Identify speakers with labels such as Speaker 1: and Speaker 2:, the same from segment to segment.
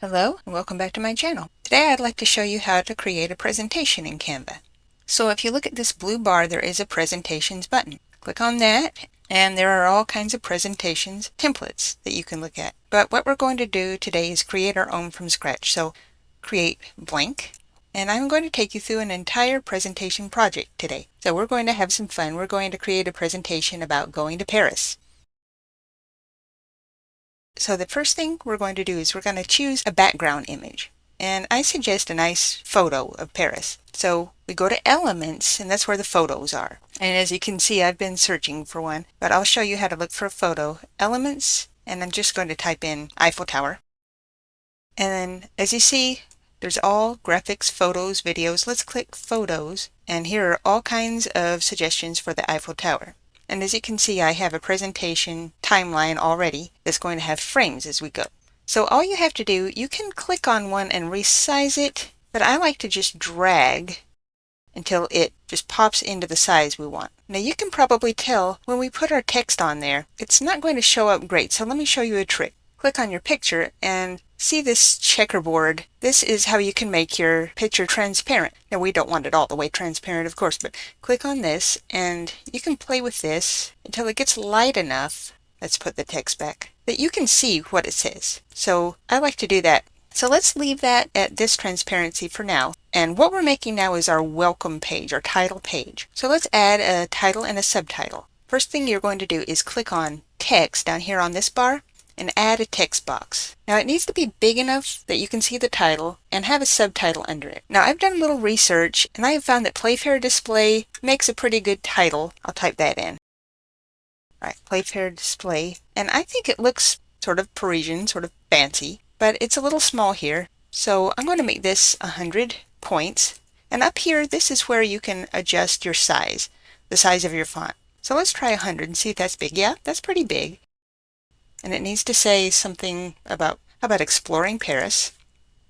Speaker 1: Hello and welcome back to my channel. Today I'd like to show you how to create a presentation in Canva. So if you look at this blue bar, there is a presentations button. Click on that and there are all kinds of presentations templates that you can look at. But what we're going to do today is create our own from scratch. So create blank, and I'm going to take you through an entire presentation project today. So we're going to have some fun. We're going to create a presentation about going to Paris. So the first thing we're going to do is we're going to choose a background image. And I suggest a nice photo of Paris. So we go to Elements, and that's where the photos are. And as you can see, I've been searching for one, but I'll show you how to look for a photo. Elements, and I'm just going to type in Eiffel Tower. And then as you see, there's all graphics, photos, videos. Let's click Photos, and here are all kinds of suggestions for the Eiffel Tower. And as you can see, I have a presentation timeline already that's going to have frames as we go. So all you have to do, you can click on one and resize it, but I like to just drag until it just pops into the size we want. Now you can probably tell when we put our text on there, it's not going to show up great. So let me show you a trick. Click on your picture and see this checkerboard. This is how you can make your picture transparent. Now we don't want it all the way transparent, of course, but click on this and you can play with this until it gets light enough. Let's put the text back that you can see what it says. So I like to do that. So let's leave that at this transparency for now. And what we're making now is our welcome page, our title page. So let's add a title and a subtitle. First thing you're going to do is click on text down here on this bar and add a text box. Now it needs to be big enough that you can see the title and have a subtitle under it. Now I've done a little research and I have found that Playfair Display makes a pretty good title. I'll type that in. All right, Playfair Display. And I think it looks sort of Parisian, sort of fancy, but it's a little small here. So I'm going to make this 100 points. And up here, this is where you can adjust your size, the size of your font. So let's try 100 and see if that's big. Yeah, that's pretty big. And it needs to say something about, how about exploring Paris?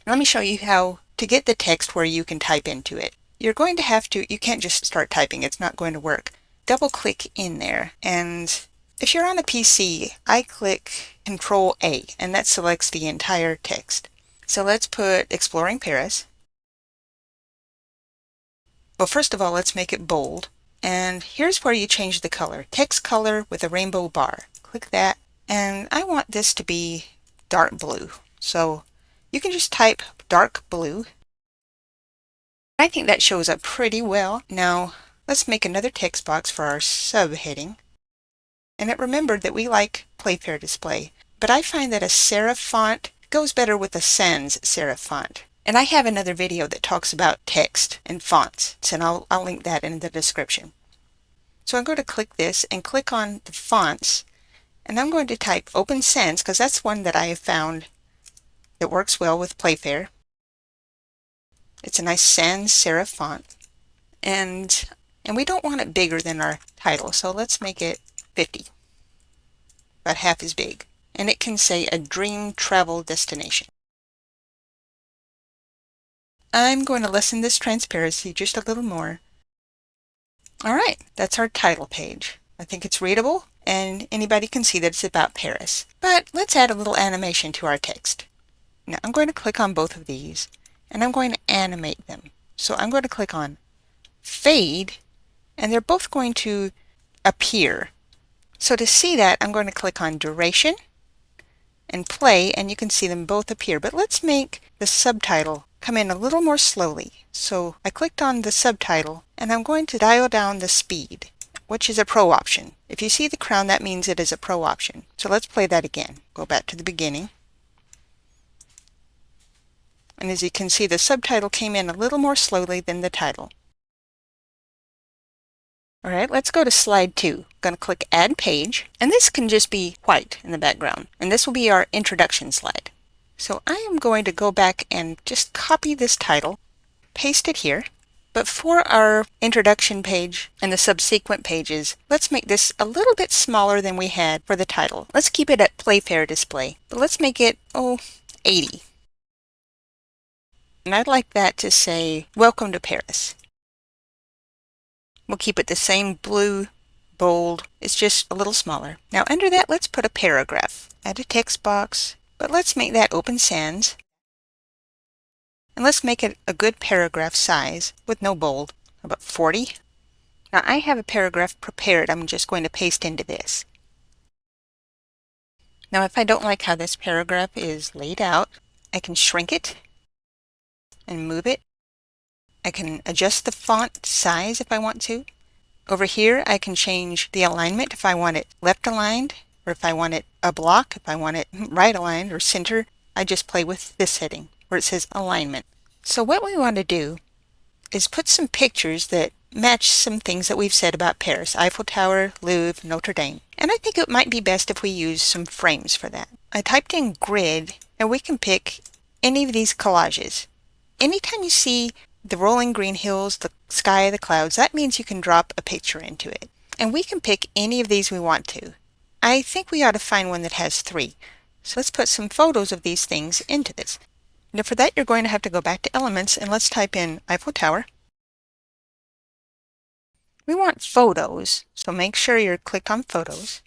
Speaker 1: Let me show you how to get the text where you can type into it. You're going to have to, you can't just start typing, it's not going to work. Double click in there, and if you're on a PC, I click Control A, and that selects the entire text. So let's put exploring Paris. Well, first of all, let's make it bold. And here's where you change the color. Text color with a rainbow bar. Click that. And I want this to be dark blue. So you can just type dark blue. I think that shows up pretty well. Now let's make another text box for our subheading. And it remembered that we like Playfair Display, but I find that a serif font goes better with a sans serif font. And I have another video that talks about text and fonts, and I'll link that in the description. So I'm going to click this and click on the fonts. And I'm going to type Open Sans because that's one that I have found that works well with Playfair. It's a nice sans serif font. And we don't want it bigger than our title, so let's make it 50. About half as big. And it can say a dream travel destination. I'm going to lessen this transparency just a little more. All right, that's our title page. I think it's readable, and anybody can see that it's about Paris. But let's add a little animation to our text. Now I'm going to click on both of these, and I'm going to animate them. So I'm going to click on Fade, and they're both going to appear. So to see that, I'm going to click on Duration and Play, and you can see them both appear. But let's make the subtitle come in a little more slowly. So I clicked on the subtitle, and I'm going to dial down the speed, which is a pro option. If you see the crown, that means it is a pro option. So let's play that again. Go back to the beginning. And as you can see, the subtitle came in a little more slowly than the title. All right, let's go to slide 2. I'm going to click Add Page, and this can just be white in the background. And this will be our introduction slide. So I am going to go back and just copy this title, paste it here. But for our introduction page and the subsequent pages, let's make this a little bit smaller than we had for the title. Let's keep it at Playfair Display, but let's make it, 80. And I'd like that to say, Welcome to Paris. We'll keep it the same blue, bold. It's just a little smaller. Now under that, let's put a paragraph. Add a text box, but let's make that Open Sans. And let's make it a good paragraph size with no bold, about 40. Now I have a paragraph prepared I'm just going to paste into this. Now if I don't like how this paragraph is laid out, I can shrink it and move it. I can adjust the font size if I want to. Over here I can change the alignment if I want it left aligned, or if I want it a block, if I want it right aligned or center. I just play with this setting where it says alignment. So what we want to do is put some pictures that match some things that we've said about Paris: Eiffel Tower, Louvre, Notre Dame. And I think it might be best if we use some frames for that. I typed in grid, and we can pick any of these collages. Anytime you see the rolling green hills, the sky, the clouds, that means you can drop a picture into it. And we can pick any of these we want to. I think we ought to find one that has 3. So let's put some photos of these things into this. Now for that you're going to have to go back to Elements and let's type in Eiffel Tower. We want photos, so make sure you're clicked on photos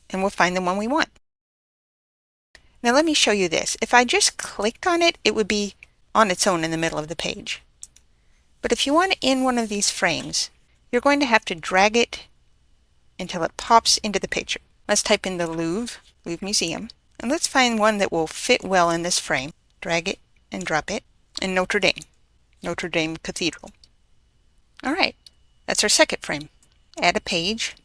Speaker 1: and we'll find the one we want. Now let me show you this. If I just clicked on it, it would be on its own in the middle of the page. But if you want it in one of these frames, you're going to have to drag it until it pops into the picture. Let's type in the Louvre Museum, and let's find one that will fit well in this frame. Drag it and drop it, and Notre Dame Cathedral. All right, that's our second frame. Add a page.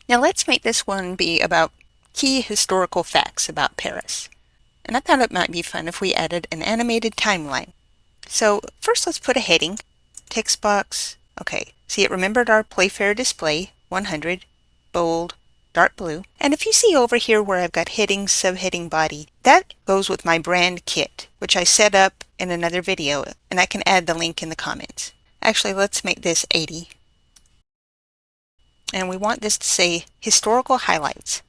Speaker 1: Now let's make this one be about key historical facts about Paris. And I thought it might be fun if we added an animated timeline. So first let's put a heading, text box. Okay, see, it remembered our Playfair display, 100, bold, dark blue. And if you see over here where I've got heading, subheading, body, that goes with my brand kit, which I set up in another video, and I can add the link in the comments. Actually, let's make this 80. And we want this to say historical highlights.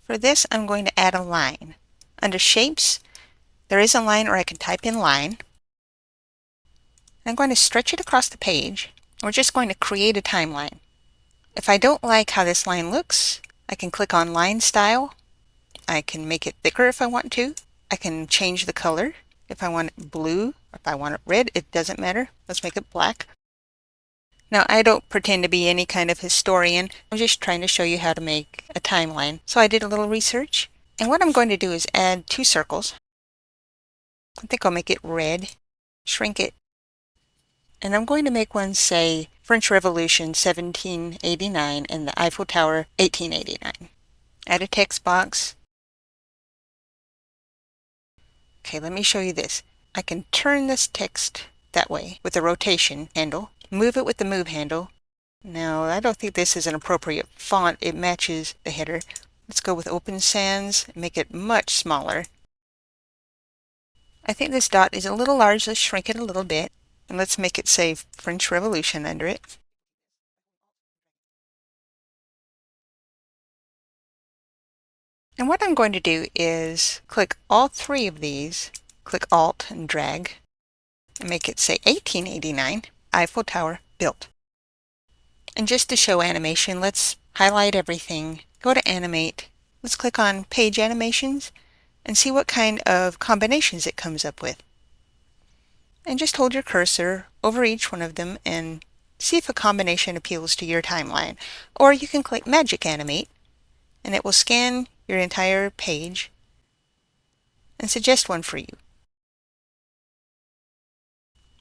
Speaker 1: For this, I'm going to add a line. Under shapes, there is a line, or I can type in line. I'm going to stretch it across the page. We're just going to create a timeline. If I don't like how this line looks, I can click on line style. I can make it thicker if I want to. I can change the color. If I want it blue, or if I want it red, it doesn't matter. Let's make it black. Now, I don't pretend to be any kind of historian. I'm just trying to show you how to make a timeline. So I did a little research. And what I'm going to do is add 2 circles. I think I'll make it red. Shrink it. And I'm going to make one say French Revolution 1789 and the Eiffel Tower 1889. Add a text box. Okay, let me show you this. I can turn this text that way with the rotation handle. Move it with the move handle. Now, I don't think this is an appropriate font. It matches the header. Let's go with Open Sans and make it much smaller. I think this dot is a little large. Let's shrink it a little bit. And let's make it say French Revolution under it. And what I'm going to do is click all 3 of these, click Alt and drag, and make it say 1889, Eiffel Tower built. And just to show animation, let's highlight everything, go to Animate, let's click on Page Animations, and see what kind of combinations it comes up with. And just hold your cursor over each one of them and see if a combination appeals to your timeline. Or you can click Magic Animate, and it will scan your entire page and suggest one for you.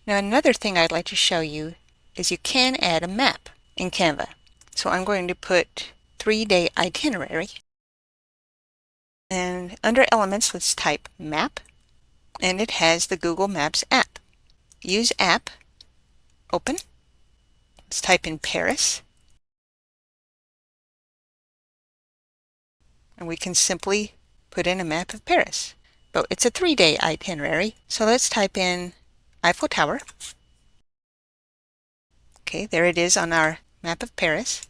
Speaker 1: Now another thing I'd like to show you is you can add a map in Canva. So I'm going to put 3-day itinerary. And under Elements, let's type Map. And it has the Google Maps app. Use App. Open. Let's type in Paris. And we can simply put in a map of Paris. But it's a 3-day itinerary. So let's type in Eiffel Tower. Okay, there it is on our map of Paris.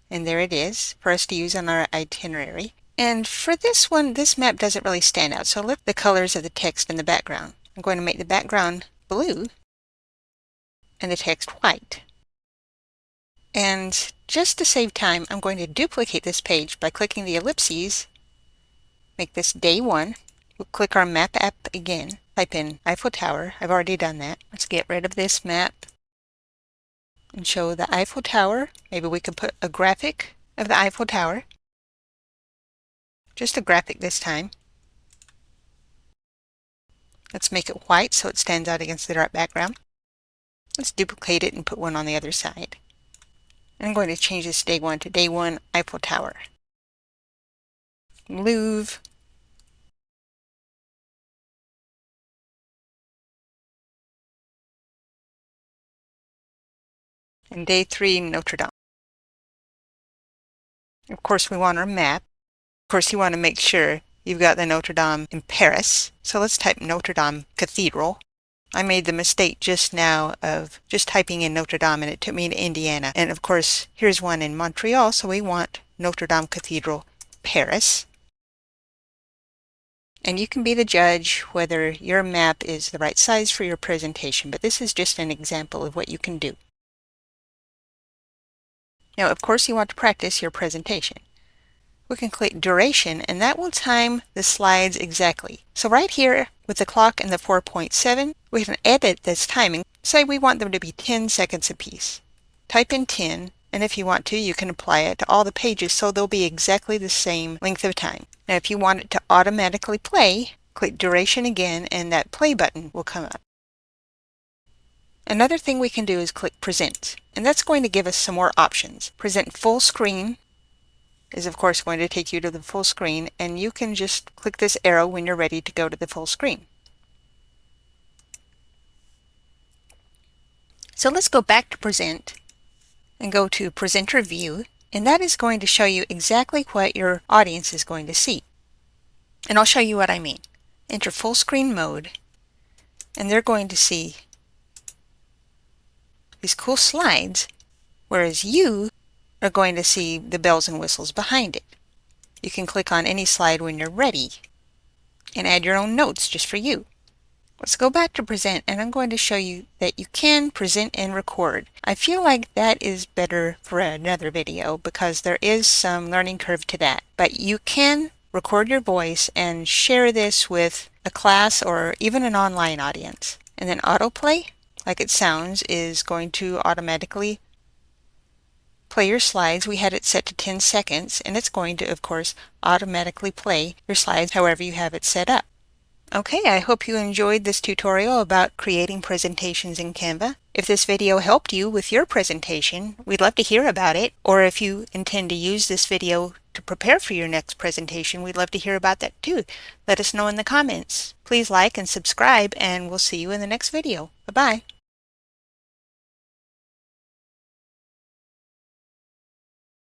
Speaker 1: And there it is for us to use on our itinerary. And for this one, this map doesn't really stand out. So look at the colors of the text in the background. I'm going to make the background blue and the text white. And just to save time, I'm going to duplicate this page by clicking the ellipses make this day 1. We'll click our map app again. Type in Eiffel Tower. I've already done that. Let's get rid of this map and show the Eiffel Tower. Maybe we could put a graphic of the Eiffel Tower. Just a graphic this time. Let's make it white so it stands out against the dark background. Let's duplicate it and put one on the other side. And I'm going to change this day 1 to day 1 Eiffel Tower. Louvre. And day 3 Notre Dame. Of course, we want our map. Of course, you want to make sure you've got the Notre Dame in Paris. So let's type Notre Dame Cathedral. I made the mistake just now of just typing in Notre Dame and it took me to Indiana. And of course, here's one in Montreal, so we want Notre Dame Cathedral, Paris. And you can be the judge whether your map is the right size for your presentation, but this is just an example of what you can do. Now, of course, you want to practice your presentation. We can click duration, and that will time the slides exactly. So right here with the clock and the 4.7, we can edit this timing. Say we want them to be 10 seconds apiece. Type in 10, and if you want to, you can apply it to all the pages so they'll be exactly the same length of time. Now, if you want it to automatically play, click duration again, and that play button will come up. Another thing we can do is click present, and that's going to give us some more options. Present full screen is of course going to take you to the full screen, and you can just click this arrow when you're ready to go to the full screen. So let's go back to present and go to presenter view, and that is going to show you exactly what your audience is going to see. And I'll show you what I mean. Enter full screen mode, and they're going to see these cool slides, whereas you are going to see the bells and whistles behind it. You can click on any slide when you're ready and add your own notes just for you. Let's go back to present, and I'm going to show you that you can present and record. I feel like that is better for another video because there is some learning curve to that. But you can record your voice and share this with a class or even an online audience. And then autoplay, like it sounds, is going to automatically play your slides. We had it set to 10 seconds, and it's going to, of course, automatically play your slides however you have it set up. Okay, I hope you enjoyed this tutorial about creating presentations in Canva. If this video helped you with your presentation, we'd love to hear about it. Or if you intend to use this video to prepare for your next presentation, we'd love to hear about that too. Let us know in the comments. Please like and subscribe, and we'll see you in the next video. Bye-bye.